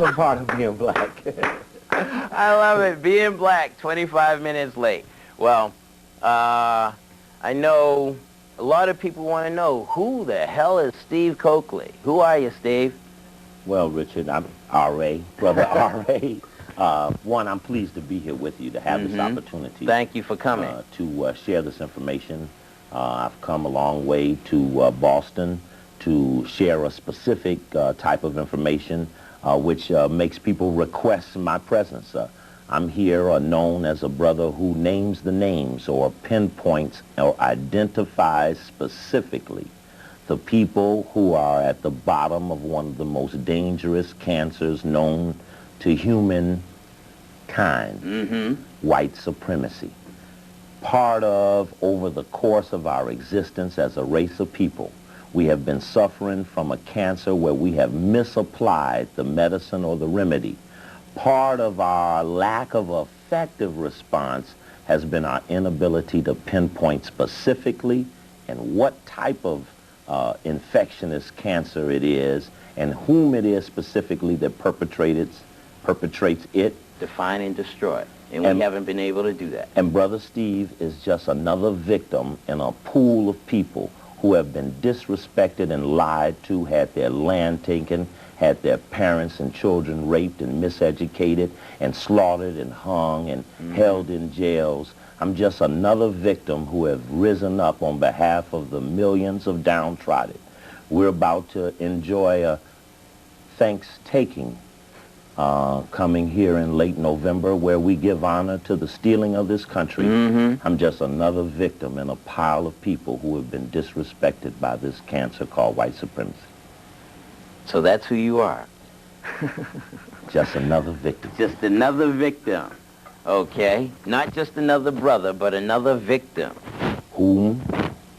favorite part of being black. I love it. Being black, 25 minutes late. Well, I know a lot of people want to know, who the hell is Steve Coakley? Who are you, Steve? Well, Richard, I'm R.A., Brother R.A. One, I'm pleased to be here with you, to have this opportunity. Thank you for coming. To share this information. I've come a long way to Boston to share a specific type of information which makes people request my presence. I'm here known as a brother who names the names or pinpoints or identifies specifically the people who are at the bottom of one of the most dangerous cancers known to humankind, white supremacy. Part of, over the course of our existence as a race of people, we have been suffering from a cancer where we have misapplied the medicine or the remedy. Part of our lack of effective response has been our inability to pinpoint specifically and what type of infectious cancer it is and whom it is specifically that perpetrates it. Define and destroy. And we haven't been able to do that. And Brother Steve is just another victim in a pool of people who have been disrespected and lied to, had their land taken, had their parents and children raped and miseducated and slaughtered and hung and held in jails. I'm just another victim who have risen up on behalf of the millions of downtrodden. We're about to enjoy a Thanksgiving coming here in late November, where we give honor to the stealing of this country. I'm just another victim in a pile of people who have been disrespected by this cancer called white supremacy. So that's who you are. Just another victim. Just another victim. Okay. Not just another brother, but another victim. Whom,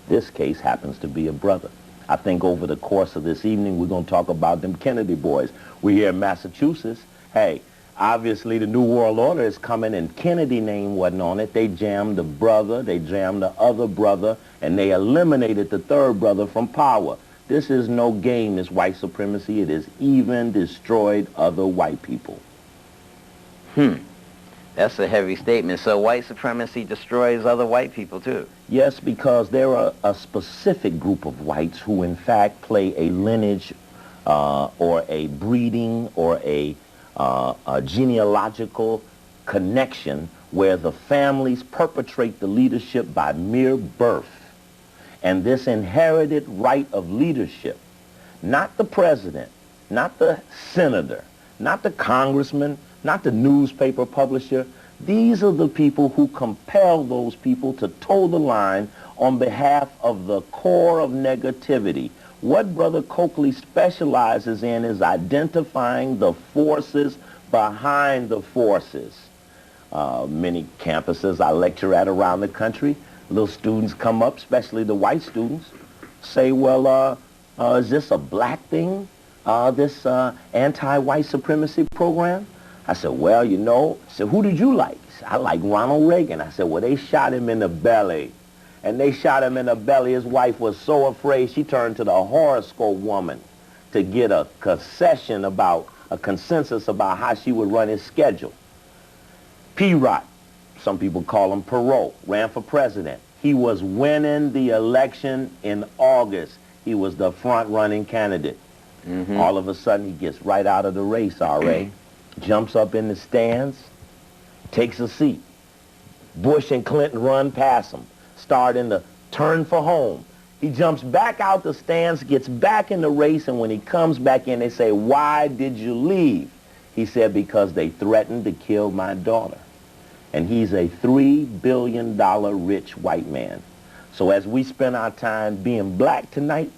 this case, happens to be a brother. I think over the course of this evening, we're going to talk about them Kennedy boys. We're here in Massachusetts. Hey, obviously the New World Order is coming and Kennedy name wasn't on it. They jammed the brother, they jammed the other brother, and they eliminated the third brother from power. This is no game, this white supremacy. It has even destroyed other white people. That's a heavy statement. So white supremacy destroys other white people too? Yes, because there are a specific group of whites who in fact play a lineage or a breeding or a genealogical connection where the families perpetrate the leadership by mere birth. And this inherited right of leadership, not the president, not the senator, not the congressman, not the newspaper publisher. These are the people who compel those people to toe the line on behalf of the core of negativity. What Brother Coakley specializes in is identifying the forces behind the forces. Many campuses I lecture at around the country, little students come up, especially the white students, say, well, is this a black thing, this anti-white supremacy program? I said, well, you know, I said, who did you like? He said, I like Ronald Reagan. I said, well, they shot him in the belly. And they shot him in the belly. His wife was so afraid she turned to the horoscope woman to get a consensus about how she would run his schedule. P-Rot, some people call him Perot, ran for president. He was winning the election in August. He was the front-running candidate. All of a sudden, he gets right out of the race, R.A., jumps up in the stands, takes a seat. Bush and Clinton run past him, starting to turn for home. He jumps back out the stands, gets back in the race, and when he comes back in, they say, why did you leave? He said, because they threatened to kill my daughter. And he's a $3 billion rich white man. So as we spend our time being black tonight,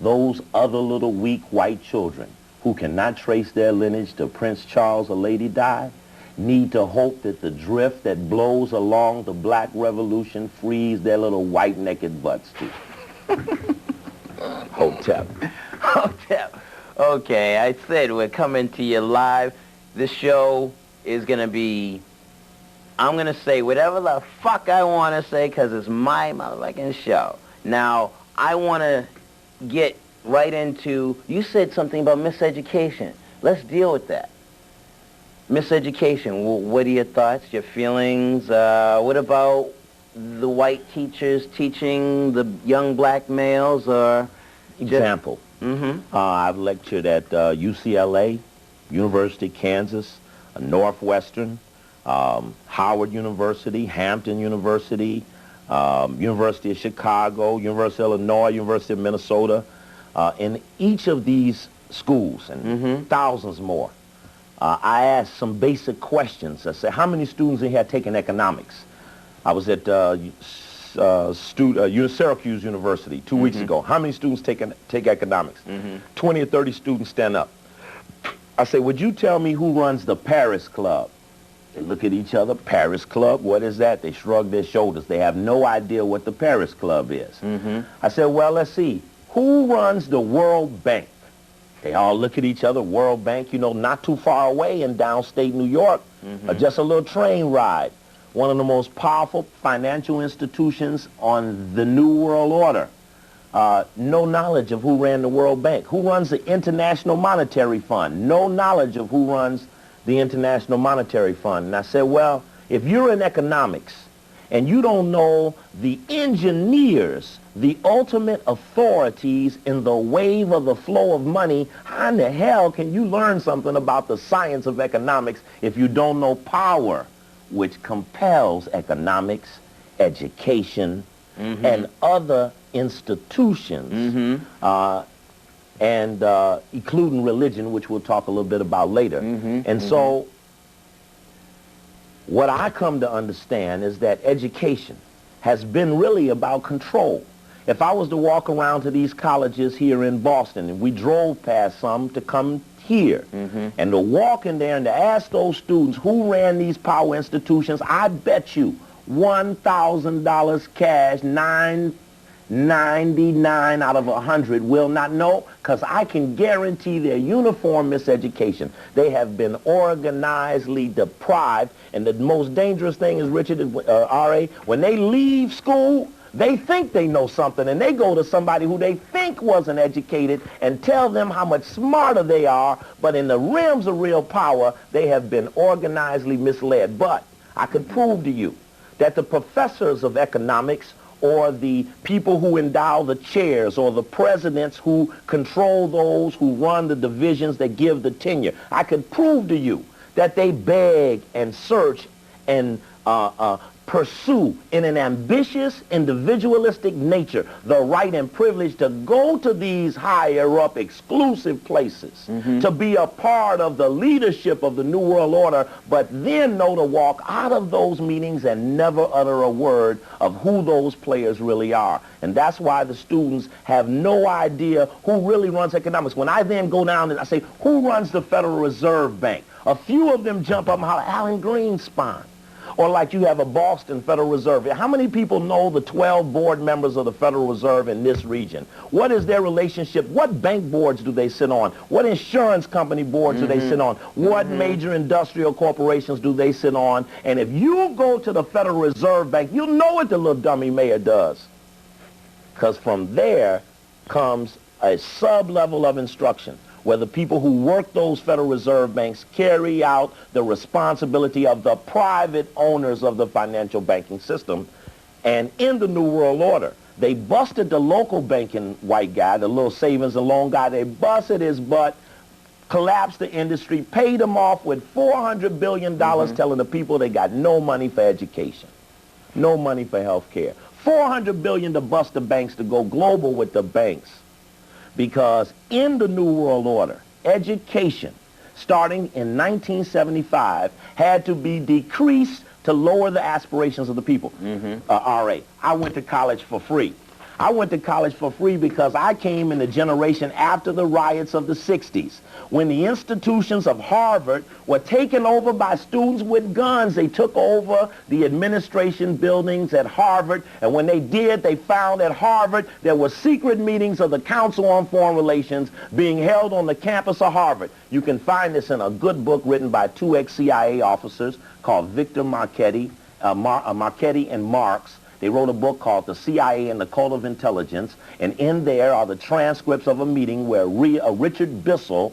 those other little weak white children who cannot trace their lineage to Prince Charles or Lady Di need to hope that the drift that blows along the black revolution frees their little white naked butts too. Hotep. Hotep. Okay, I said we're coming to you live. This show is going to be, I'm going to say whatever the fuck I want to say because it's my motherfucking show. Now, I want to get right into, you said something about miseducation. Let's deal with that. Miseducation, what are your thoughts, your feelings? What about the white teachers teaching the young black males? Or example, I've lectured at UCLA, University of Kansas, Northwestern, Howard University, Hampton University, University of Chicago, University of Illinois, University of Minnesota. In each of these schools, and thousands more, I asked some basic questions. I said, how many students in here taking economics? I was at Syracuse University 2 weeks ago. How many students take economics? 20 or 30 students stand up. I say, would you tell me who runs the Paris Club? They look at each other. Paris Club, what is that? They shrug their shoulders. They have no idea what the Paris Club is. I said, well, let's see. Who runs the World Bank? They all look at each other. World Bank, you know, not too far away in downstate New York, just a little train ride. One of the most powerful financial institutions on the New World Order. No knowledge of who ran the World Bank. Who runs the International Monetary Fund? No knowledge of who runs the International Monetary Fund. And I said, well, if you're in economics and you don't know the engineers, the ultimate authorities in the wave of the flow of money, how in the hell can you learn something about the science of economics if you don't know power, which compels economics, education, and other institutions, and including religion, which we'll talk a little bit about later. And so what I come to understand is that education has been really about control. If I was to walk around to these colleges here in Boston, and we drove past some to come here, and to walk in there and to ask those students who ran these power institutions, I bet you $1,000 cash, $9.99 out of 100 will not know, because I can guarantee their uniform miseducation. They have been organizedly deprived, and the most dangerous thing is, Richard, R.A., when they leave school, they think they know something, and they go to somebody who they think wasn't educated and tell them how much smarter they are, but in the realms of real power, they have been organizedly misled. But I could prove to you that the professors of economics, or the people who endow the chairs, or the presidents who control those who run the divisions that give the tenure, I could prove to you that they beg and search and pursue in an ambitious, individualistic nature the right and privilege to go to these higher up exclusive places, to be a part of the leadership of the New World Order, but then know to walk out of those meetings and never utter a word of who those players really are. And that's why the students have no idea who really runs economics. When I then go down and I say, who runs the Federal Reserve Bank? A few of them jump up and holler, Alan Greenspan. Or like you have a Boston Federal Reserve. How many people know the 12 board members of the Federal Reserve in this region? What is their relationship? What bank boards do they sit on? What insurance company boards do they sit on? What major industrial corporations do they sit on? And if you go to the Federal Reserve Bank, you'll know what the little dummy mayor does. Because from there comes a sub-level of instruction, where the people who work those Federal Reserve Banks carry out the responsibility of the private owners of the financial banking system. And in the New World Order, they busted the local banking white guy, the little savings and loan guy. They busted his butt, collapsed the industry, paid him off with $400 billion, telling the people they got no money for education, no money for health care. $400 billion to bust the banks, to go global with the banks. Because in the New World Order, education, starting in 1975, had to be decreased to lower the aspirations of the people. R.A., I went to college for free. I went to college for free because I came in the generation after the riots of the 60s, when the institutions of Harvard were taken over by students with guns. They took over the administration buildings at Harvard, and when they did, they found at Harvard there were secret meetings of the Council on Foreign Relations being held on the campus of Harvard. You can find this in a good book written by two ex-CIA officers called Victor Marchetti and Marx, They wrote a book called The CIA and the Cult of Intelligence, and in there are the transcripts of a meeting where Richard Bissell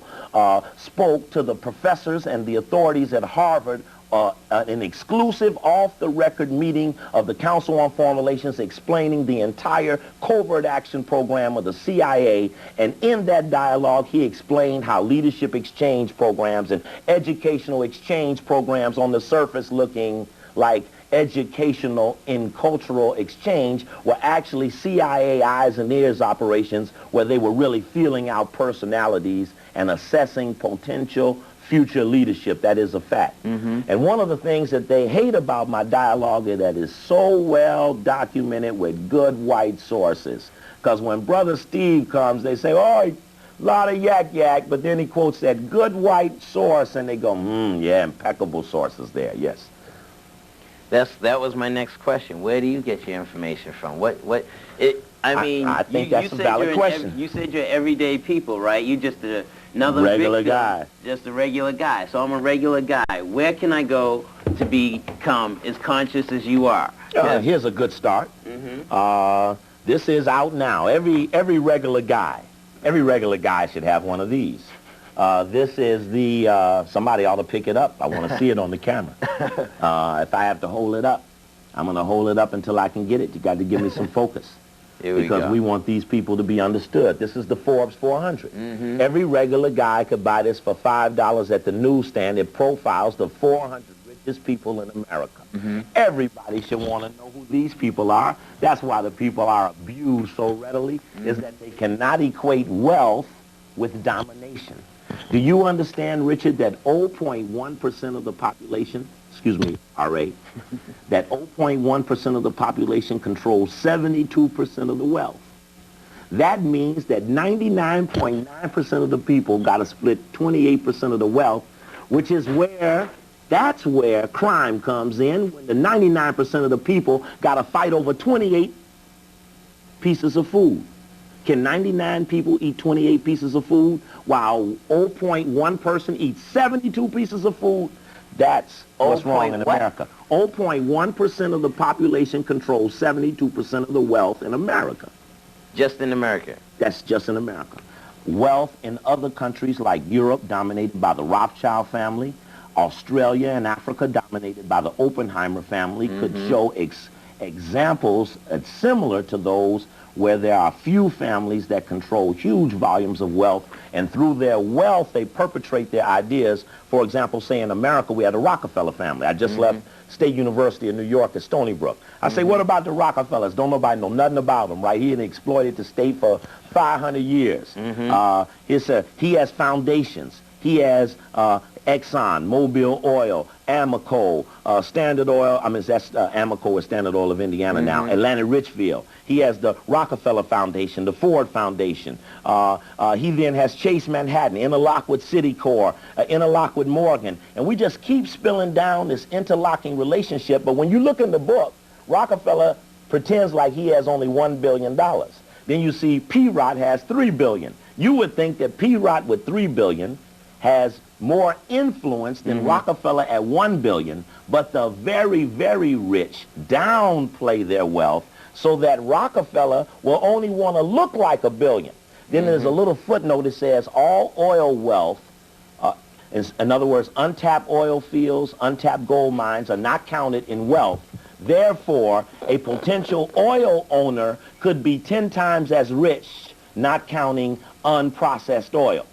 spoke to the professors and the authorities at Harvard, an exclusive off-the-record meeting of the Council on Foreign Relations explaining the entire covert action program of the CIA. And in that dialogue, he explained how leadership exchange programs and educational exchange programs on the surface looking like educational and cultural exchange were actually CIA eyes and ears operations where they were really feeling out personalities and assessing potential future leadership. That is a fact. And one of the things that they hate about my dialogue is that is so well documented with good white sources. Because when Brother Steve comes, they say, oh, a lot of yak, but then he quotes that good white source, and they go, yeah, impeccable sources there, yes. That was my next question. Where do you get your information from? I think that's a valid question. You said you're everyday people, right? You just another regular victim, guy. Just a regular guy. So I'm a regular guy. Where can I go to become as conscious as you are? Here's a good start. This is out now. Every regular guy should have one of these. This is the, somebody ought to pick it up. I want to see it on the camera. If I have to hold it up, I'm going to hold it up until I can get it. You got to give me some focus. Because we want these people to be understood. This is the Forbes 400. Every regular guy could buy this for $5 at the newsstand. It profiles the 400 richest people in America. Everybody should want to know who these people are. That's why the people are abused so readily, is that they cannot equate wealth with domination. Do you understand, Richard, that 0.1% of the population, excuse me, R.A., that 0.1% of the population controls 72% of the wealth? That means that 99.9% of the people got to split 28% of the wealth, which is that's where crime comes in, when the 99% of the people got to fight over 28 pieces of food. Can 99 people eat 28 pieces of food while 0.1 person eats 72 pieces of food? That's what's wrong in America. 0.1% of the population controls 72% of the wealth in America. Just in America? That's just in America. Wealth in other countries like Europe, dominated by the Rothschild family, Australia and Africa, dominated by the Oppenheimer family, could show examples similar to those where there are few families that control huge volumes of wealth, and through their wealth they perpetrate their ideas. For example, say in America we had the Rockefeller family. I just left State University of New York at Stony Brook. I say, what about the Rockefellers? Don't nobody know nothing about them, right? He had exploited the state for 500 years. He has foundations. He has Exxon, Mobil Oil, Amoco, Standard Oil. I mean, that's Amoco is Standard Oil of Indiana now. Atlanta Richfield. He has the Rockefeller Foundation, the Ford Foundation. He then has Chase Manhattan, interlock with Citicorp, interlock with Morgan. And we just keep spilling down this interlocking relationship. But when you look in the book, Rockefeller pretends like he has only $1 billion. Then you see P-Rot has $3 billion. You would think that P-Rot with $3 billion has more influence than Rockefeller at $1 billion, but the very, very rich downplay their wealth so that Rockefeller will only want to look like $1 billion. Then there's a little footnote that says all oil wealth, in other words, untapped oil fields, untapped gold mines are not counted in wealth. Therefore, a potential oil owner could be 10 times as rich, not counting unprocessed oil.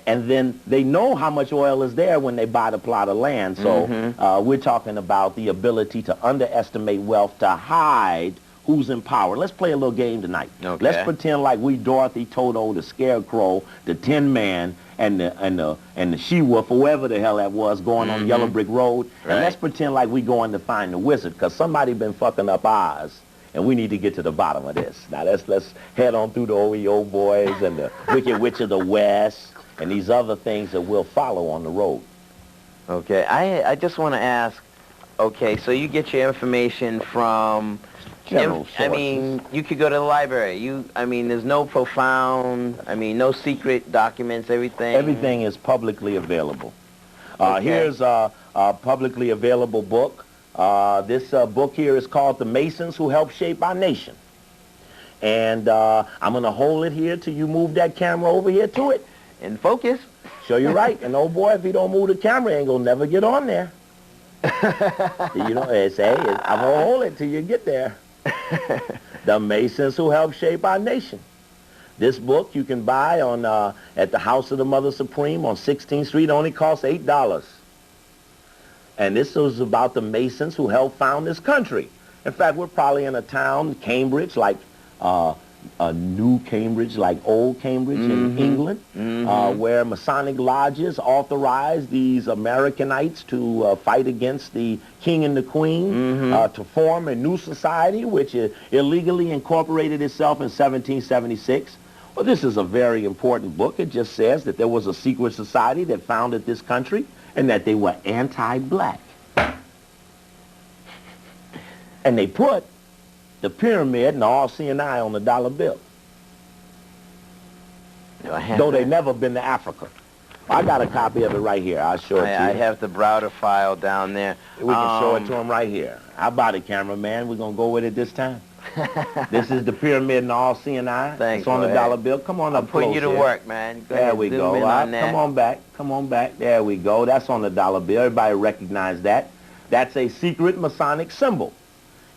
And then they know how much oil is there when they buy the plot of land. So we're talking about the ability to underestimate wealth to hide who's in power. Let's play a little game tonight. Okay. Let's pretend like we Dorothy, Toto, the Scarecrow, the Tin Man, and the She-Wolf, or whoever the hell that was, going on Yellow Brick Road. Right. And let's pretend like we going to find the wizard, because somebody been fucking up ours. And we need to get to the bottom of this. Now let's head on through the OEO boys and the Wicked Witch of the West and these other things that we'll follow on the road. Okay, I just want to ask, okay, so you get your information from General sources. I mean, you could go to the library. I mean, there's no profound, no secret documents, everything. Everything is publicly available. Okay. Here's a publicly available book This book here is called The Masons Who Helped Shape Our Nation. And I'm going to hold it here till you move that camera over here to it. In focus. Show you right. And oh boy, if you don't move the camera, it ain't going to never get on there. You know, I'm going to hold it till you get there. The Masons Who Helped Shape Our Nation. This book you can buy on at the House of the Mother Supreme on 16th Street. It only costs $8. And this was about the Masons who helped found this country. In fact, we're probably in a town, Cambridge, like a new Cambridge, like old Cambridge in England, where Masonic lodges authorized these Americanites to fight against the king and the queen, to form a new society, which illegally incorporated itself in 1776. Well, this is a very important book. It just says that there was a secret society that founded this country and that they were anti-black. And they put the pyramid and the all-seeing eye on the dollar bill. Though they've never been to Africa. I got a copy of it right here. I'll show it to you. I have the Browder file down there. We can show it to them right here. How about it, cameraman? We're going to go with it this time. This is the pyramid and the all-seeing eye. Thanks. It's on the dollar bill. Come on up close. I'm putting you to work, man. Go there we go. Come on back. Come on back. There we go. That's on the dollar bill. Everybody recognize that. That's a secret Masonic symbol.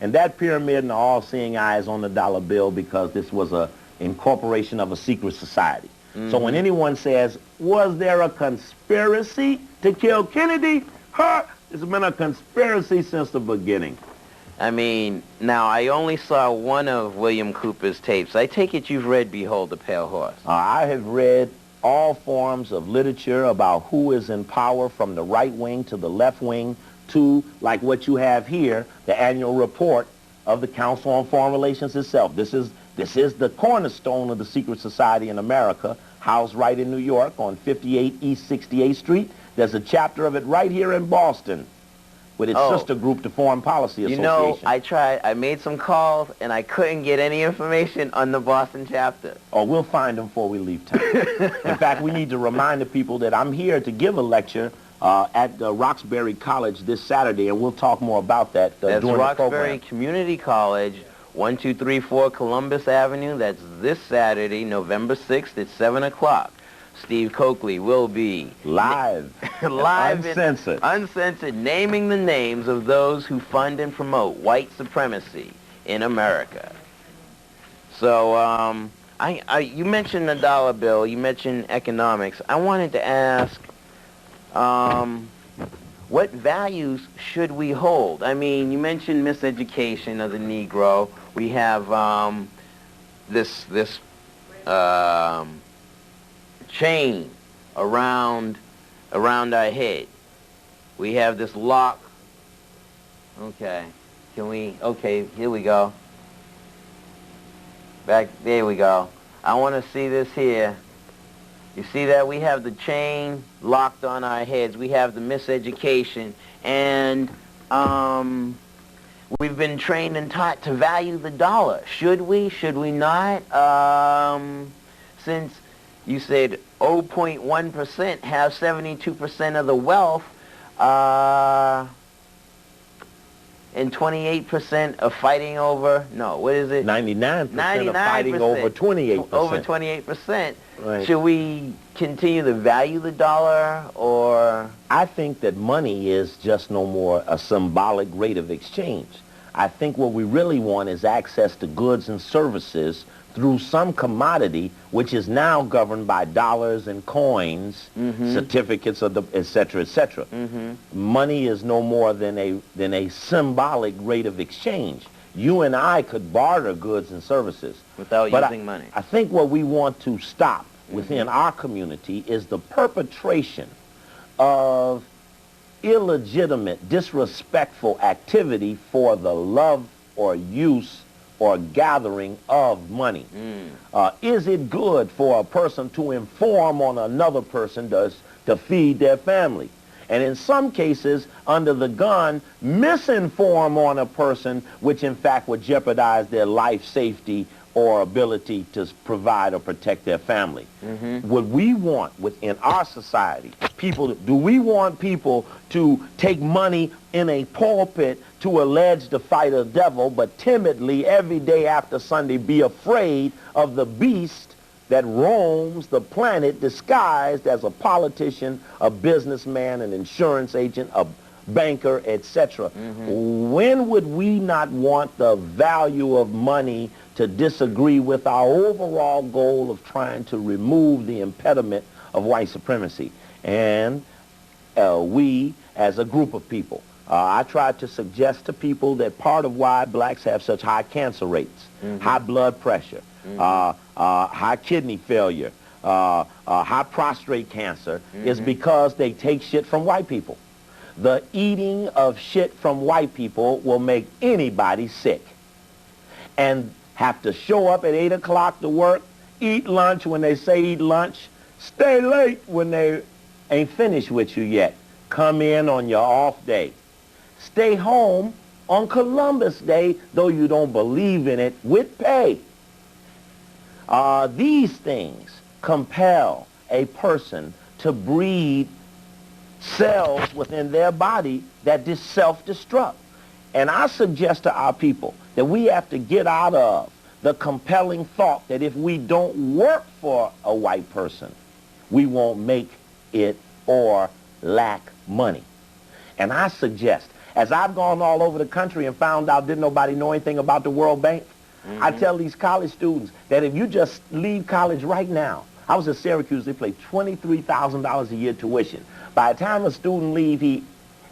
And that pyramid and the all-seeing eye is on the dollar bill because this was a incorporation of a secret society. So when anyone says, was there a conspiracy to kill Kennedy? It's been a conspiracy since the beginning. I mean, now I only saw one of William Cooper's tapes. I take it you've read Behold the Pale Horse. I have read all forms of literature about who is in power from the right wing to the left wing to, like what you have here, the annual report of the Council on Foreign Relations itself. This is the cornerstone of the secret society in America, housed right in New York on 58 East 68th Street. There's a chapter of it right here in Boston with its sister group, the Foreign Policy Association. You know, I made some calls, and I couldn't get any information on the Boston chapter. Oh, we'll find them before we leave town. In fact, we need to remind the people that I'm here to give a lecture at Roxbury College this Saturday, and we'll talk more about that during the program. That's Roxbury Community College, 1234 Columbus Avenue. That's this Saturday, November 6th at 7 o'clock. Steve Coakley will be live, uncensored, naming the names of those who fund and promote white supremacy in America. So, you mentioned the dollar bill. You mentioned economics. I wanted to ask, what values should we hold? I mean, you mentioned miseducation of the Negro. We have this chain around our head. We have this lock. Okay, okay, here we go. There we go. I want to see this here. You see that? We have the chain locked on our heads. We have the miseducation. And we've been trained and taught to value the dollar. Should we? Should we not? Since you said 0.1% have 72% of the wealth, and 28% are fighting over, no, what is it? 99% are fighting over 28%. Over 28%. Right. Should we continue to value the dollar, or? I think that money is just no more a symbolic rate of exchange. I think what we really want is access to goods and services through some commodity which is now governed by dollars and coins, certificates of the, et cetera, et cetera. Money is no more than a symbolic rate of exchange. You and I could barter goods and services without using money. I think what we want to stop within our community is the perpetration of illegitimate, disrespectful activity for the love or use or gathering of money. Is it good for a person to inform on another person to feed their family? And in some cases, under the gun, misinform on a person, which in fact would jeopardize their life, safety, or ability to provide or protect their family. What we want within our society, do we want people to take money in a pulpit to allege to fight a devil, but timidly every day after Sunday be afraid of the beast that roams the planet disguised as a politician, a businessman, an insurance agent, a banker, etc.? When would we not want the value of money to disagree with our overall goal of trying to remove the impediment of white supremacy? And we, as a group of people, I try to suggest to people that part of why blacks have such high cancer rates, high blood pressure, high kidney failure, high prostate cancer, is because they take shit from white people. The eating of shit from white people will make anybody sick. And have to show up at 8 o'clock to work, eat lunch when they say eat lunch, stay late when they ain't finished with you yet, come in on your off day, stay home on Columbus Day, though you don't believe in it, with pay. These things compel a person to breed cells within their body that just self-destruct. And I suggest to our people that we have to get out of the compelling thought that if we don't work for a white person, we won't make it or lack money. And I suggest, as I've gone all over the country and found out didn't nobody know anything about the World Bank, I tell these college students that if you just leave college right now, I was at Syracuse, they pay $23,000 a year tuition. By the time a student leaves, he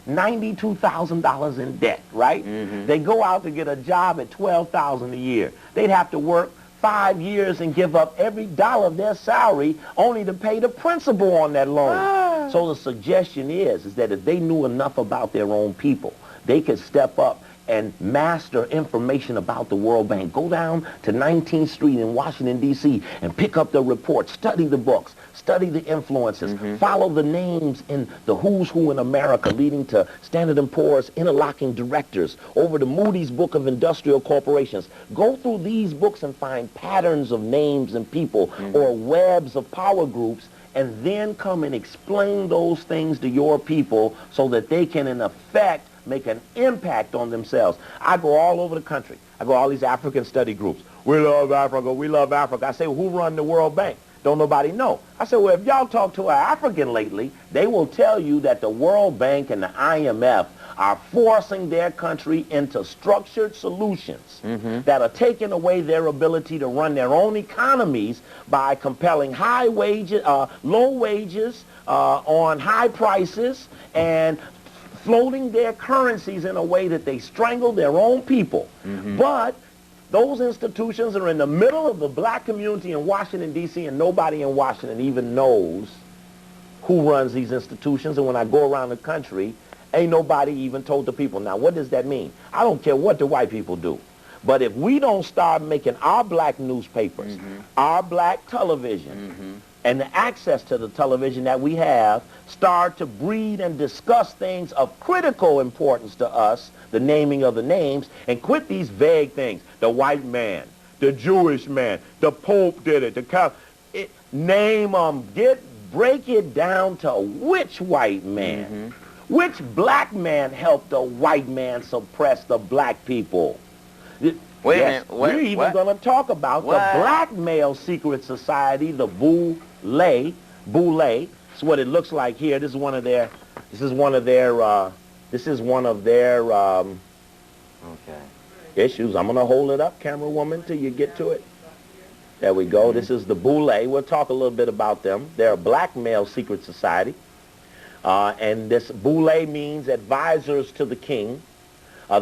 $92,000 in debt, right? They go out to get a job at $12,000 a year. They'd have to work 5 years and give up every dollar of their salary only to pay the principal on that loan. So the suggestion is that if they knew enough about their own people, they could step up and master information about the World Bank. Go down to 19th Street in Washington, D.C. and pick up the reports, study the books, study the influences, follow the names in the who's who in America leading to Standard & Poor's interlocking directors, over to Moody's Book of Industrial Corporations. Go through these books and find patterns of names and people or webs of power groups, and then come and explain those things to your people so that they can, in effect, make an impact on themselves. I go all over the country. I go all these African study groups. We love Africa. We love Africa. I say, well, who run the World Bank? Don't nobody know. I said, well, if y'all talk to an African lately, they will tell you that the World Bank and the IMF are forcing their country into structured solutions that are taking away their ability to run their own economies by compelling high wages, low wages on high prices, and floating their currencies in a way that they strangle their own people. But those institutions are in the middle of the black community in Washington, D.C., and nobody in Washington even knows who runs these institutions. And when I go around the country, ain't nobody even told the people. Now, what does that mean? I don't care what the white people do. But if we don't start making our black newspapers, our black television, and the access to the television that we have start to breed and discuss things of critical importance to us, the naming of the names, and quit these vague things. The white man, the Jewish man, the Pope did it, name them, break it down to which white man, which black man helped the white man suppress the black people. Wait a minute. We're even going to talk about the black male secret society, the Boule. It's what it looks like here. This is one of their issues. I'm going to hold it up, camera woman, till you get to it. There we go. This is the Boule. We'll talk a little bit about them. They're a black male secret society. And this Boule means advisors to the king.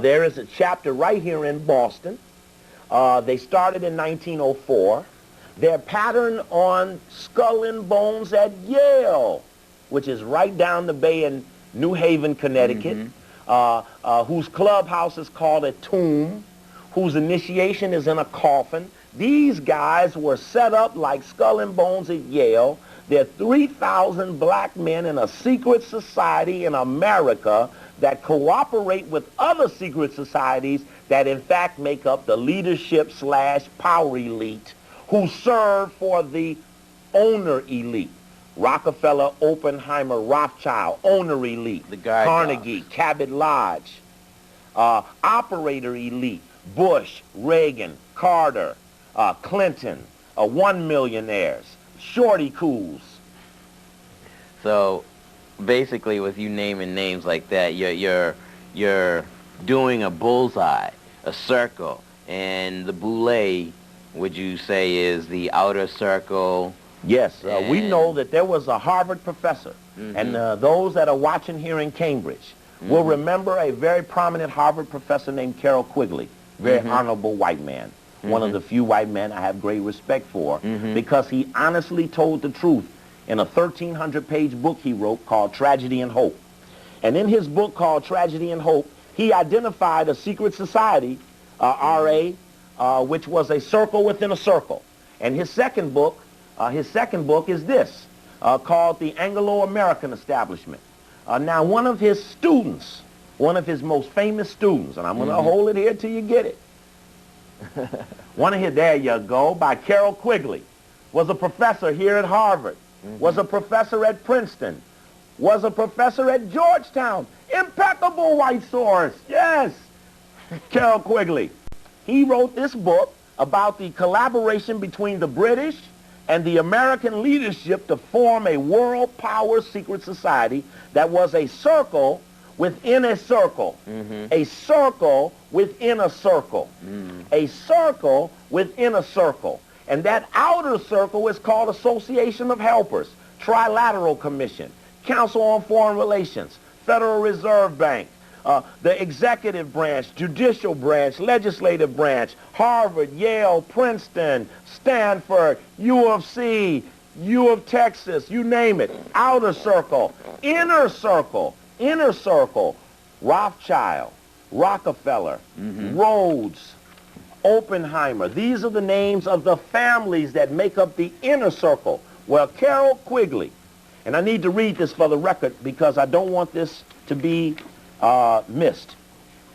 There is a chapter right here in Boston. They started in 1904. They're patterned on Skull and Bones at Yale, which is right down the bay in New Haven, Connecticut, whose clubhouse is called a tomb, whose initiation is in a coffin. These guys were set up like Skull and Bones at Yale. There are 3,000 black men in a secret society in America that cooperate with other secret societies that in fact make up the leadership / power elite who serve for the owner elite. Rockefeller, Oppenheimer, Rothschild, owner elite. The guard Carnegie, dogs. Cabot Lodge, operator elite. Bush, Reagan, Carter, Clinton, 1 millionaires, shorty cools. So basically, with you naming names like that, you're doing a bullseye, a circle, and the boule, would you say, is the outer circle? Yes, we know that there was a Harvard professor, and those that are watching here in Cambridge will remember a very prominent Harvard professor named Carroll Quigley, very honorable white man, one of the few white men I have great respect for, because he honestly told the truth in a 1,300-page book he wrote called Tragedy and Hope. And in his book called Tragedy and Hope, he identified a secret society, RA, which was a circle within a circle. And his second book is this, called The Anglo-American Establishment. Now, one of his students, one of his most famous students, and I'm going to hold it here till you get it. There you go, by Carroll Quigley, was a professor here at Harvard, was a professor at Princeton, was a professor at Georgetown. Impeccable white source, yes. Carroll Quigley. He wrote this book about the collaboration between the British and the American leadership to form a world power secret society that was a circle within a circle, a circle within a circle, a circle within a circle. And that outer circle is called Association of Helpers, Trilateral Commission, Council on Foreign Relations, Federal Reserve Bank, the executive branch, judicial branch, legislative branch, Harvard, Yale, Princeton, Stanford, U of C, U of Texas, you name it. Outer circle, inner circle, Rothschild, Rockefeller, Rhodes, Oppenheimer. These are the names of the families that make up the inner circle. Well, Carroll Quigley, and I need to read this for the record because I don't want this to be missed.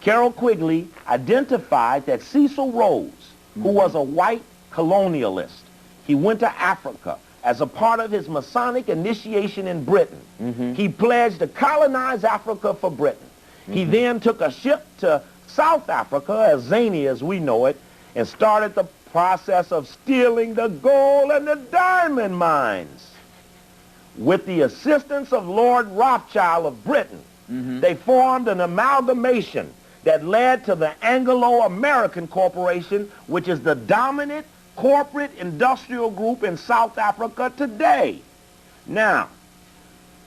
Carroll Quigley identified that Cecil Rhodes, who was a white colonialist, he went to Africa as a part of his Masonic initiation in Britain. He pledged to colonize Africa for Britain. He then took a ship to South Africa, as zany as we know it, and started the process of stealing the gold and the diamond mines. With the assistance of Lord Rothschild of Britain, they formed an amalgamation that led to the Anglo-American Corporation, which is the dominant corporate industrial group in South Africa today. Now,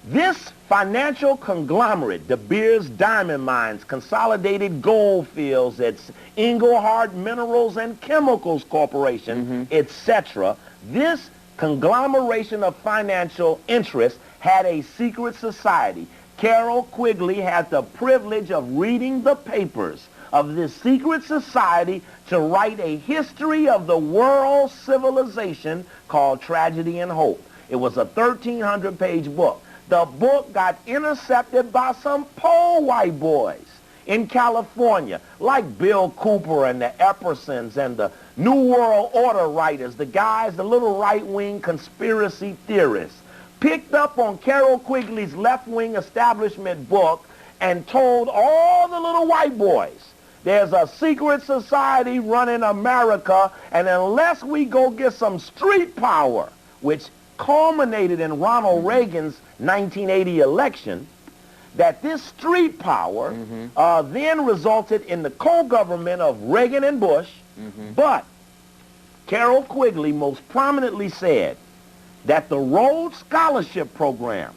this financial conglomerate, De Beers Diamond Mines, Consolidated Gold Fields, its Engelhard Minerals and Chemicals Corporation, etc., this conglomeration of financial interests had a secret society. Carroll Quigley had the privilege of reading the papers of this secret society to write a history of the world civilization called Tragedy and Hope. It was a 1,300-page book. The book got intercepted by some poor white boys in California, like Bill Cooper and the Eppersons and the New World Order writers, the guys, the little right-wing conspiracy theorists, picked up on Carroll Quigley's left-wing establishment book and told all the little white boys, there's a secret society running America, and unless we go get some street power, which culminated in Ronald Reagan's 1980 election, that this street power then resulted in the co-government of Reagan and Bush, but Carroll Quigley most prominently said that the Rhodes Scholarship Program,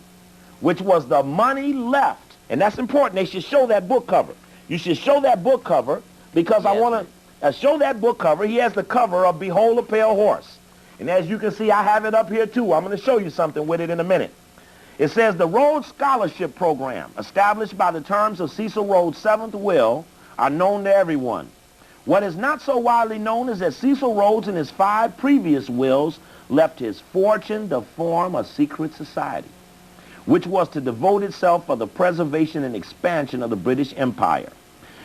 which was the money left, and that's important, they should show that book cover. You should show that book cover because I want to show that book cover. He has the cover of Behold a Pale Horse. And as you can see, I have it up here too. I'm going to show you something with it in a minute. It says the Rhodes Scholarship Program, established by the terms of Cecil Rhodes' seventh will, are known to everyone. What is not so widely known is that Cecil Rhodes in his 5 previous wills left his fortune to form a secret society, which was to devote itself for the preservation and expansion of the British Empire.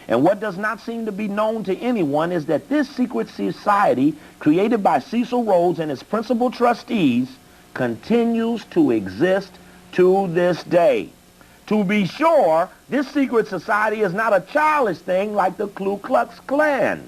And what does not seem to be known to anyone is that this secret society, created by Cecil Rhodes and his principal trustees, continues to exist to this day. To be sure, this secret society is not a childish thing like the Ku Klux Klan.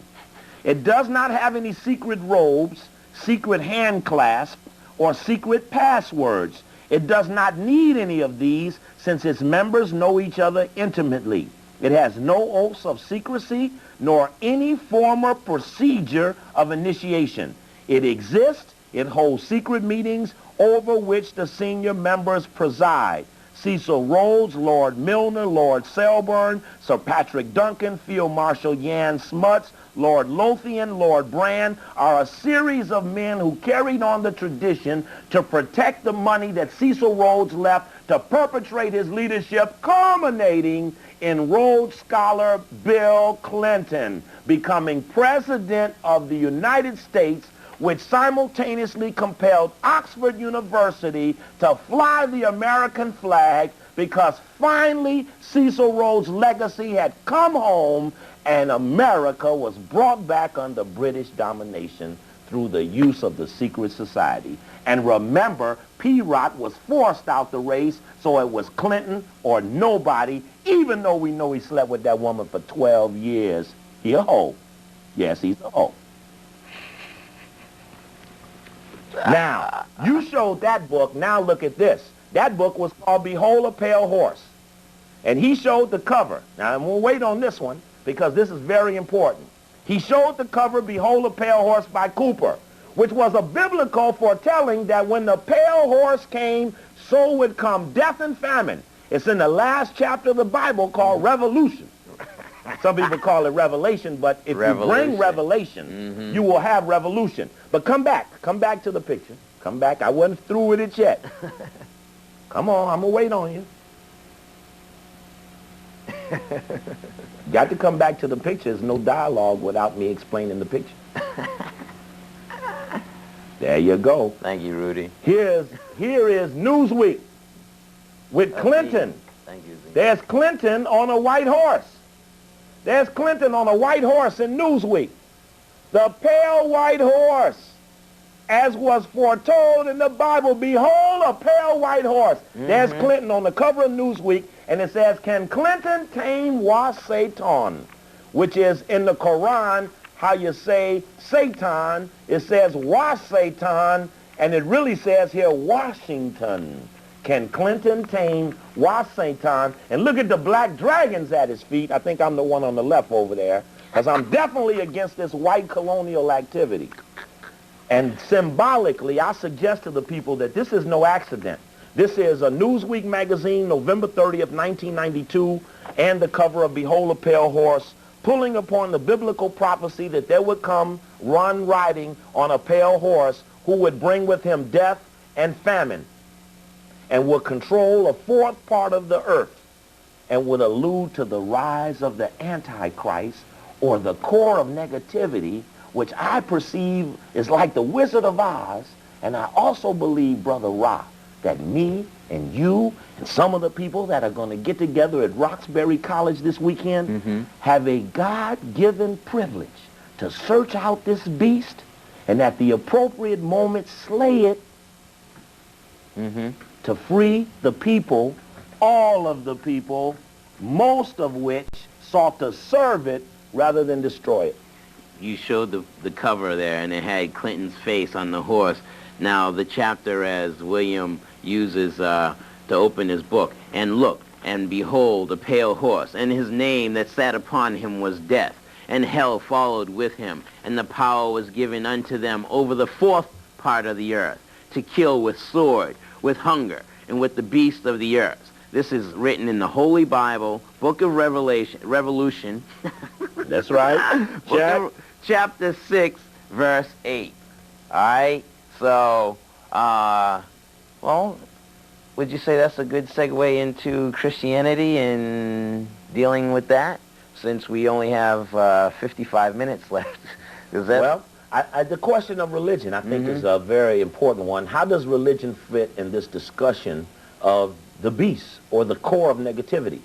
It does not have any secret robes, secret hand clasp, or secret passwords. It does not need any of these since its members know each other intimately. It has no oaths of secrecy nor any formal procedure of initiation. It exists. It holds secret meetings over which the senior members preside. Cecil Rhodes, Lord Milner, Lord Selborne, Sir Patrick Duncan, Field Marshal Jan Smuts, Lord Lothian, Lord Brand are a series of men who carried on the tradition to protect the money that Cecil Rhodes left to perpetrate his leadership, culminating in Rhodes Scholar Bill Clinton becoming President of the United States, which simultaneously compelled Oxford University to fly the American flag because finally Cecil Rhodes' legacy had come home and America was brought back under British domination through the use of the secret society. And remember, P-Rock was forced out the race, so it was Clinton or nobody, even though we know he slept with that woman for 12 years. He a hoe. Yes, he's a hoe. Now, you showed that book. Now look at this. That book was called Behold a Pale Horse. And he showed the cover. Now, I'm going to wait on this one because this is very important. He showed the cover, Behold a Pale Horse by Cooper, which was a biblical foretelling that when the pale horse came, so would come death and famine. It's in the last chapter of the Bible called Revolution. Some people call it Revelation, but if you bring Revelation, you will have revolution. But come back to the picture. Come back. I wasn't through with it yet. Come on, I'm going to wait on you. Got to come back to the picture. There's no dialogue without me explaining the picture. There you go. Thank you, Rudy. Here is Newsweek with Clinton. Thank you. There's Clinton on a white horse. There's Clinton on a white horse in Newsweek. The pale white horse, as was foretold in the Bible. Behold, a pale white horse. There's Clinton on the cover of Newsweek, and it says, can Clinton tame Satan? Which is in the Quran, how you say Satan. It says Satan, and it really says here Washington. Can Clinton tame Satan? And look at the black dragons at his feet. I think I'm the one on the left over there, because I'm definitely against this white colonial activity. And symbolically, I suggest to the people that this is no accident. This is a Newsweek magazine, November 30th, 1992, and the cover of Behold a Pale Horse, pulling upon the biblical prophecy that there would come one riding on a pale horse who would bring with him death and famine, and would control a fourth part of the earth, and would allude to the rise of the Antichrist, or the core of negativity, which I perceive is like the Wizard of Oz. And I also believe, Brother Ra, that me and you and some of the people that are going to get together at Roxbury College this weekend have a God-given privilege to search out this beast and at the appropriate moment slay it to free the people, all of the people, most of which sought to serve it rather than destroy it. You showed the cover there, and it had Clinton's face on the horse. Now, the chapter as William uses to open his book, and look, and behold, a pale horse, and his name that sat upon him was Death, and hell followed with him, and the power was given unto them over the fourth part of the earth, to kill with sword, with hunger, and with the beasts of the earth. This is written in the Holy Bible, Book of Revolution. That's right. Chapter 6, verse 8. All right? So, well, would you say that's a good segue into Christianity and dealing with that? since we only have 55 minutes left. Is that... Well, the question of religion, I think, is a very important one. How does religion fit in this discussion of the beast or the core of negativity?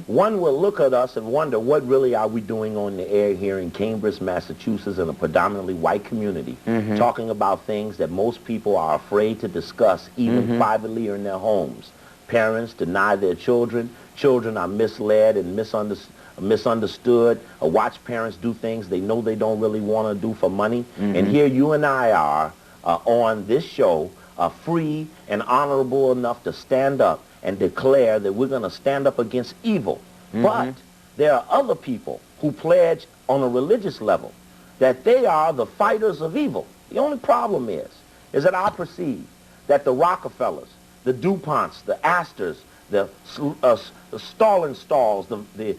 One will look at us and wonder, what really are we doing on the air here in Cambridge, Massachusetts, in a predominantly white community, talking about things that most people are afraid to discuss, even privately or in their homes. Parents deny their children. Children are misled and misunderstood, or watch parents do things they know they don't really want to do for money. And here you and I are on this show, free and honorable enough to stand up and declare that we're going to stand up against evil. But there are other people who pledge on a religious level that they are the fighters of evil. The only problem is that I perceive that the Rockefellers, the DuPonts, the Astors, the Stallings, the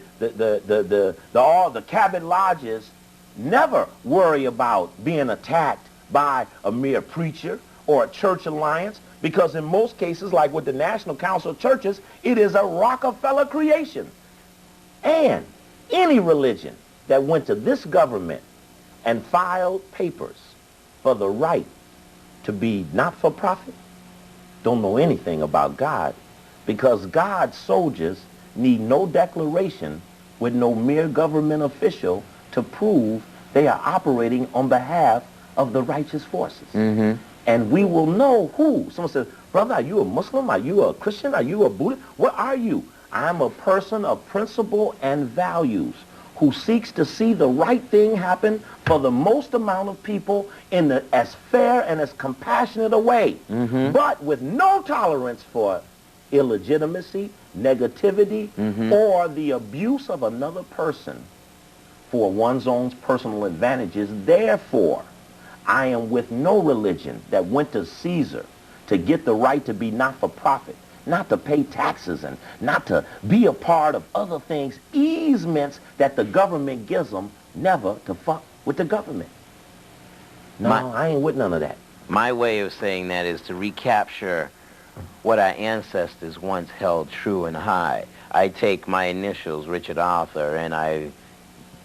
Cabot Lodges never worry about being attacked by a mere preacher or a church alliance, because in most cases, like with the National Council of Churches, it is a Rockefeller creation. And any religion that went to this government and filed papers for the right to be not-for-profit don't know anything about God, because God's soldiers need no declaration with no mere government official to prove they are operating on behalf of the righteous forces. And we will know who. Someone says, brother, are you a Muslim? Are you a Christian? Are you a Buddhist? What are you? I'm a person of principle and values who seeks to see the right thing happen for the most amount of people in as fair and as compassionate a way, but with no tolerance for illegitimacy, negativity, or the abuse of another person for one's own personal advantages. Therefore, I am with no religion that went to Caesar to get the right to be not-for-profit, not to pay taxes, and not to be a part of other things, easements that the government gives them, never to fuck with the government. No, I ain't with none of that. My way of saying that is to recapture what our ancestors once held true and high. I take my initials, Richard Arthur, and I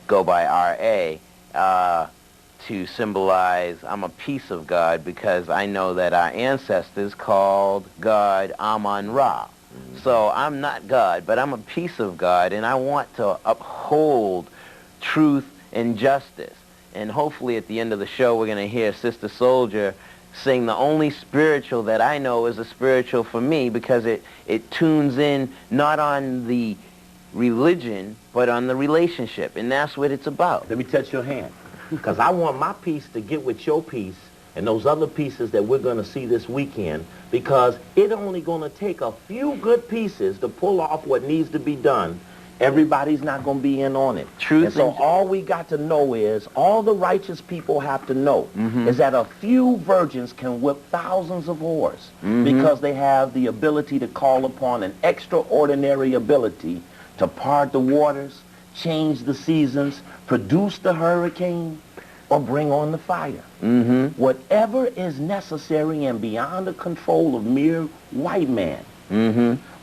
go by R.A., to symbolize I'm a piece of God, because I know that our ancestors called God Amun-Ra. So I'm not God, but I'm a piece of God, and I want to uphold truth and justice. And hopefully at the end of the show we're going to hear Sister Soldier sing the only spiritual that I know is a spiritual for me, because it tunes in not on the religion, but on the relationship, and that's what it's about. Let me touch your hand, because I want my piece to get with your piece and those other pieces that we're going to see this weekend, because it's only going to take a few good pieces to pull off what needs to be done. Everybody's not going to be in on it. Truth. And so all we got to know is, all the righteous people have to know, is that a few virgins can whip thousands of whores, because they have the ability to call upon an extraordinary ability to part the waters, change the seasons, produce the hurricane, or bring on the fire. Whatever is necessary and beyond the control of mere white man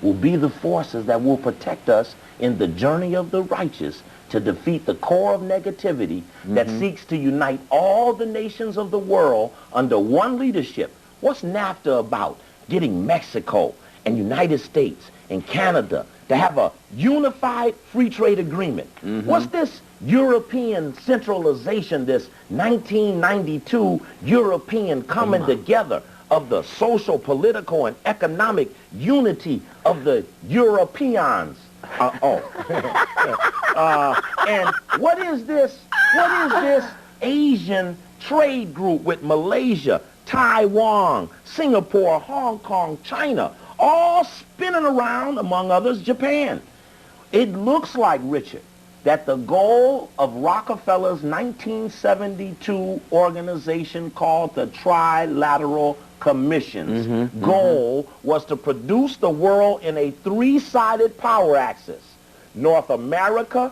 will be the forces that will protect us in the journey of the righteous to defeat the core of negativity that seeks to unite all the nations of the world under one leadership. What's NAFTA about? Getting Mexico and United States and Canada to have a unified free trade agreement. What's this European centralization, this 1992 European coming together of the social, political, and economic unity of the Europeans? And what is this Asian trade group with Malaysia, Taiwan, Singapore, Hong Kong, China, all spinning around, among others, Japan? It looks like, Richard, that the goal of Rockefeller's 1972 organization called the Trilateral Commission's goal was to produce the world in a three-sided power axis: North America,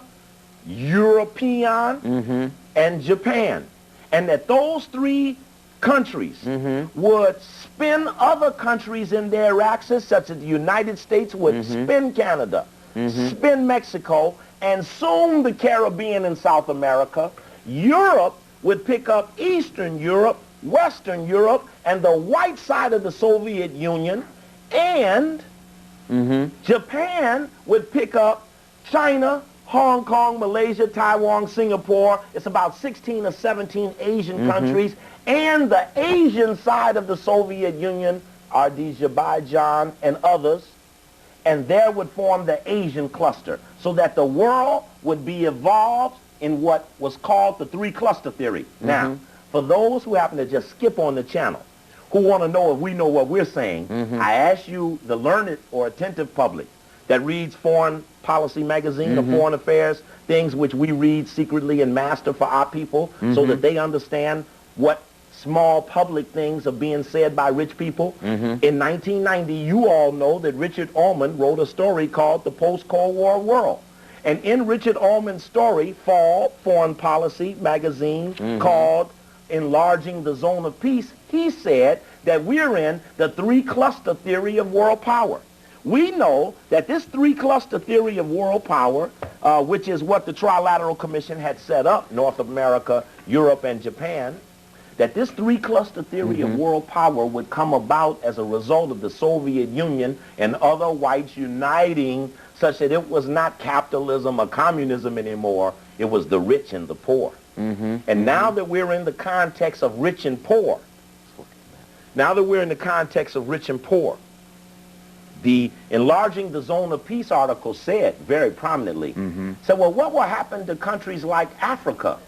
European, and Japan. And that those three countries would spin other countries in their axis, such as the United States would spin Canada, spin Mexico, and soon the Caribbean and South America. Europe would pick up Eastern Europe, Western Europe, and the white side of the Soviet Union, and Japan would pick up China, Hong Kong, Malaysia, Taiwan, Singapore. It's about 16 or 17 Asian countries. And the Asian side of the Soviet Union, Azerbaijan and others. And there would form the Asian cluster. So that the world would be evolved in what was called the three cluster theory. Now, for those who happen to just skip on the channel, who want to know if we know what we're saying, I ask you, the learned or attentive public that reads Foreign Policy Magazine or Foreign Affairs, things which we read secretly and master for our people so that they understand what small public things are being said by rich people. In 1990, you all know that Richard Ullman wrote a story called The Post-Cold War World. And in Richard Ullman's story, Fall, Foreign Policy Magazine, called Enlarging the Zone of Peace, he said that we're in the three-cluster theory of world power. We know that this three-cluster theory of world power, which is what the Trilateral Commission had set up, North America, Europe, and Japan, that this three-cluster theory of world power would come about as a result of the Soviet Union and other whites uniting such that it was not capitalism or communism anymore. It was the rich and the poor. And now that we're in the context of rich and poor, the Enlarging the Zone of Peace article said very prominently, said, well, what will happen to countries like Africa?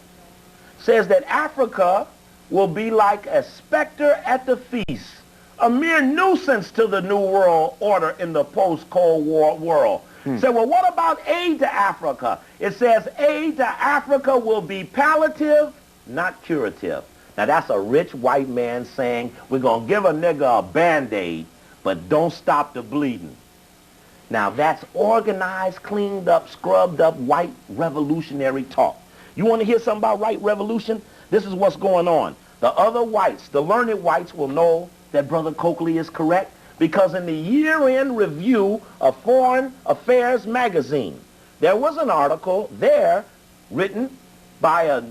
Says that Africa will be like a specter at the feast, a mere nuisance to the New World Order in the post-Cold War world. So, well, what about aid to Africa? It says aid to Africa will be palliative, not curative. Now, that's a rich white man saying, we're going to give a nigga a Band-Aid, but don't stop the bleeding. Now, that's organized, cleaned up, scrubbed up white revolutionary talk. You want to hear something about white revolution? This is what's going on. The other whites, the learned whites, will know that Brother Coakley is correct, because in the year-end review of Foreign Affairs magazine, there was an article there written by a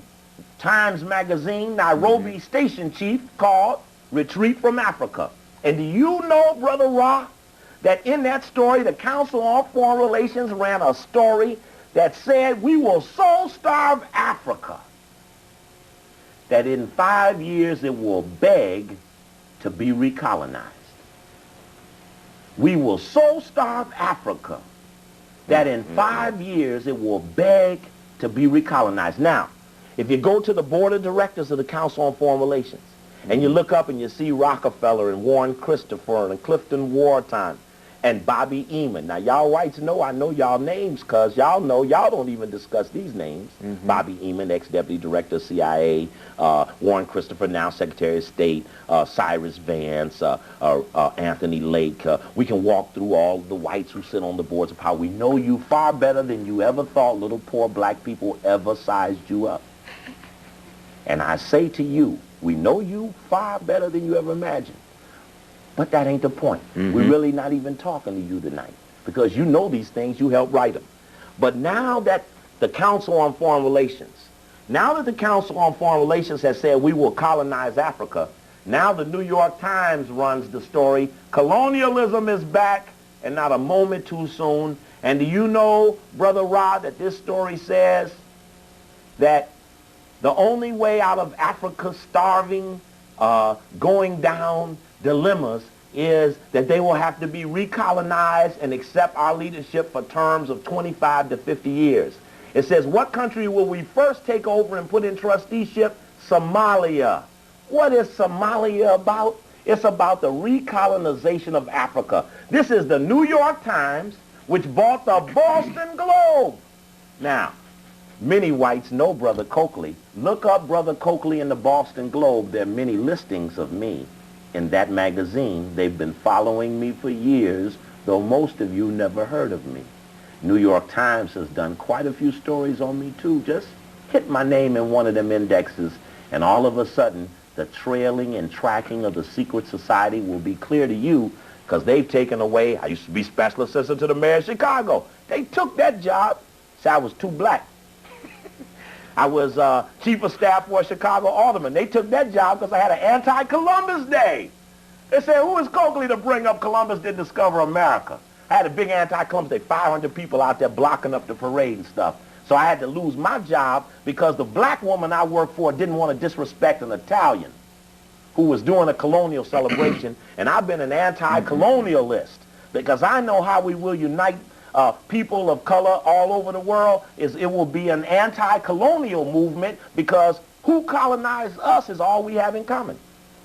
Times Magazine Nairobi station chief called Retreat from Africa. And do you know, Brother Ra, that in that story, the Council on Foreign Relations ran a story that said we will so starve Africa that in 5 years it will beg to be recolonized. We will so starve Africa that in 5 years it will beg to be recolonized. Now, if you go to the board of directors of the Council on Foreign Relations, and you look up and you see Rockefeller and Warren Christopher and Clifton Wartime and Bobby Eamon. Now, y'all whites know I know y'all names because y'all know y'all don't even discuss these names. Bobby Eamon, ex-deputy director of CIA, Warren Christopher, now Secretary of State, Cyrus Vance, Anthony Lake. We can walk through all the whites who sit on the boards of power. We know you far better than you ever thought little poor black people ever sized you up. And I say to you, we know you far better than you ever imagined. But that ain't the point. We're really not even talking to you tonight because you know these things, you helped write them. But now that the Council on Foreign Relations, has said we will colonize Africa, now the New York Times runs the story, colonialism is back and not a moment too soon. And do you know, Brother Rod, that this story says that the only way out of Africa's starving, going down dilemmas is that they will have to be recolonized and accept our leadership for terms of 25 to 50 years. It says, what country will we first take over and put in trusteeship? Somalia. What is Somalia about? It's about the recolonization of Africa. This is the New York Times, which bought the Boston Globe. Now, many whites know Brother Coakley. Look up Brother Coakley in the Boston Globe. There are many listings of me in that magazine. They've been following me for years, though most of you never heard of me. New York Times has done quite a few stories on me too. Just hit my name in one of them indexes, and all of a sudden, the trailing and tracking of the secret society will be clear to you because they've taken away, I used to be special assistant to the mayor of Chicago. They took that job. See, I was too black. I was chief of staff for a Chicago alderman. They took that job because I had an anti-Columbus day. They said, who is Coakley to bring up Columbus didn't discover America? I had a big anti-Columbus day, 500 people out there blocking up the parade and stuff. So I had to lose my job because the black woman I worked for didn't want to disrespect an Italian who was doing a colonial celebration. And I've been an anti-colonialist because I know how we will unite people of color all over the world. It will be an anti-colonial movement because who colonized us is all we have in common.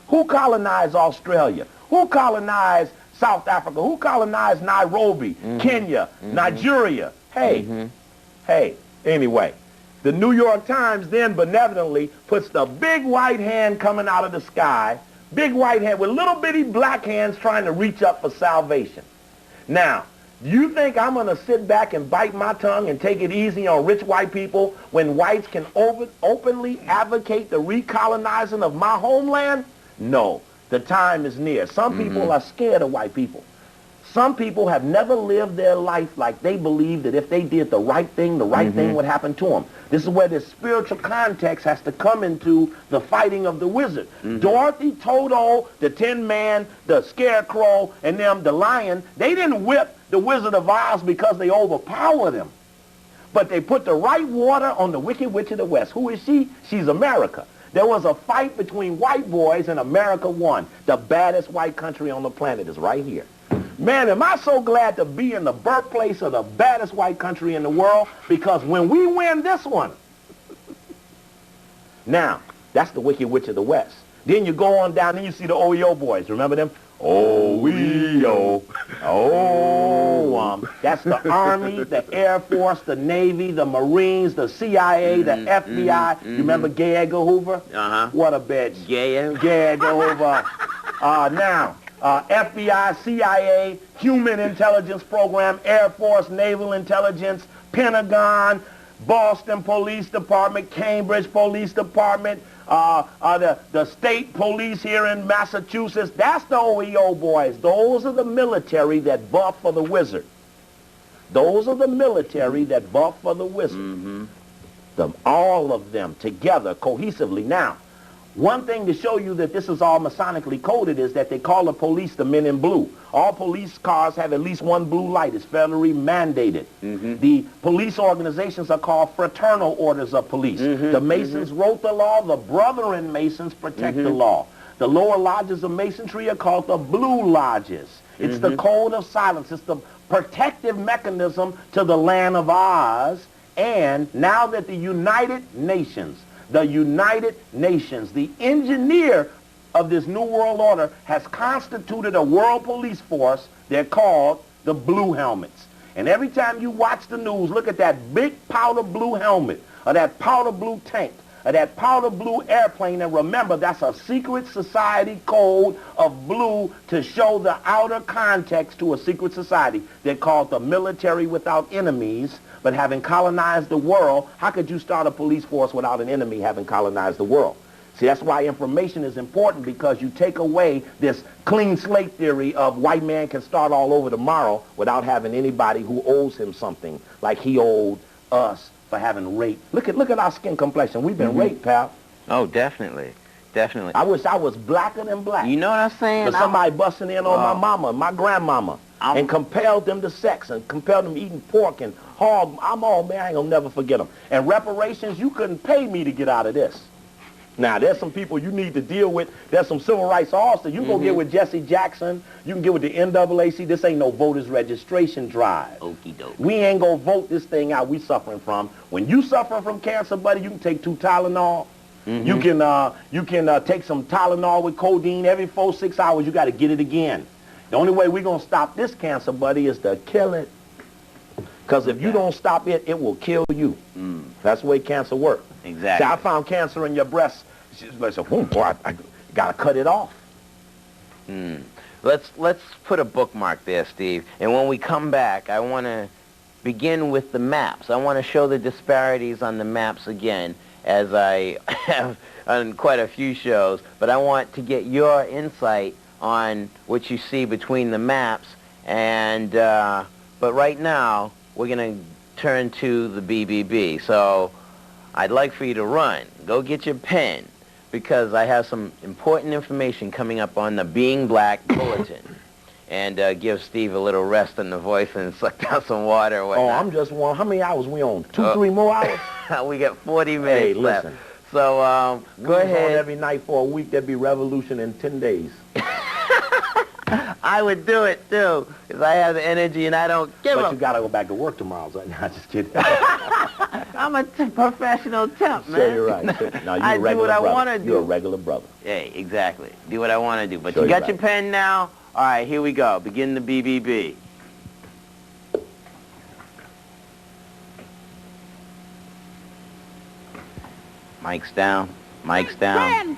Who colonized Australia? Who colonized South Africa? Who colonized Nairobi, Kenya, Nigeria? Hey, hey, anyway, the New York Times then benevolently puts the big white hand coming out of the sky, big white hand with little bitty black hands trying to reach up for salvation. Now, do you think I'm going to sit back and bite my tongue and take it easy on rich white people when whites can openly advocate the recolonizing of my homeland? No, the time is near. Some people are scared of white people. Some people have never lived their life like they believe that if they did the right thing would happen to them. This is where this spiritual context has to come into the fighting of the wizard. Dorothy, Toto, the Tin Man, the Scarecrow, and them, the Lion, they didn't whip the Wizard of Oz because they overpowered him. But they put the right water on the Wicked Witch of the West. Who is she? She's America. There was a fight between white boys and America won. The baddest white country on the planet is right here. Man, am I so glad to be in the birthplace of the baddest white country in the world, because when we win this one, now, that's the Wicked Witch of the West. Then you go on down and you see the OEO boys. Remember them? OEO. Oh, that's the Army, the Air Force, the Navy, the Marines, the CIA, the FBI. You remember Gay Edgar Hoover? What a bitch. Gay Edgar Hoover. Now, FBI, CIA, Human Intelligence Program, Air Force, Naval Intelligence, Pentagon, Boston Police Department, Cambridge Police Department, the state police here in Massachusetts. That's the OEO boys. Those are the military that buff for the wizard. Those are the military that buff for the wizard. All of them together, cohesively. Now, one thing to show you that this is all masonically coded is that they call the police the men in blue. All police cars have at least one blue light. It's federally mandated. The police organizations are called fraternal orders of police. The Masons wrote the law. The Brethren Masons protect the law. The lower lodges of Masonry are called the Blue Lodges. It's the code of silence. It's the protective mechanism to the land of Oz. And now that the United Nations, the engineer of this New World Order, has constituted a world police force. They're called the Blue Helmets. And every time you watch the news, look at that big powder blue helmet, or that powder blue tank, or that powder blue airplane, and remember, that's a secret society code of blue to show the outer context to a secret society. They're called the military without enemies. But having colonized the world, how could you start a police force without an enemy having colonized the world? See, that's why information is important, because you take away this clean slate theory of white man can start all over tomorrow without having anybody who owes him something like he owed us for having raped. Look at our skin complexion. We've been raped, pal. Oh, definitely. Definitely. I wish I was blacker than black. You know what I'm saying? For somebody busting in on my mama, my grandmama, and compelled them to sex and compelled them eating pork and hog. I'm all, man, I ain't gonna never forget them. And reparations, you couldn't pay me to get out of this. Now, there's some people you need to deal with. There's some civil rights officers. You can go get with Jesse Jackson. You can get with the NAACP. This ain't no voters registration drive. Okie doke. We ain't gonna vote this thing out we suffering from. When you suffering from cancer, buddy, you can take 2 Tylenol. You can take some Tylenol with codeine every 4-6 hours. You got to get it again. The only way we're going to stop this cancer, buddy, is to kill it. Because if you don't stop it, it will kill you. That's the way cancer works. Exactly. See, I found cancer in your breast. She's like, boy, I got to cut it off. Let's put a bookmark there, Steve. And when we come back, I want to begin with the maps. I want to show the disparities on the maps again, as I have on quite a few shows. But I want to get your insight on what you see between the maps. And but right now, we're going to turn to the BBB. So I'd like for you to run. Go get your pen, because I have some important information coming up on the Being Black Bulletin. And give Steve a little rest in the voice and suck down some water or whatnot. Oh, I'm just one. How many hours we on? 3 more hours? We got 40 minutes hey, left. Listen. So go ahead. On every night for a week, there'd be revolution in 10 days. I would do it, too, because I have the energy and I don't give up. But you got to go back to work tomorrow, so I'm just kidding. I'm a professional temp, man. Sure, you're right. Now, you're I a regular do what I brother. want to do. You're a regular brother. Hey, exactly. Do what I want to do. But Sure, you got right. your pen now? All right, here we go. Begin the BBB. Mic's down. Mic's down.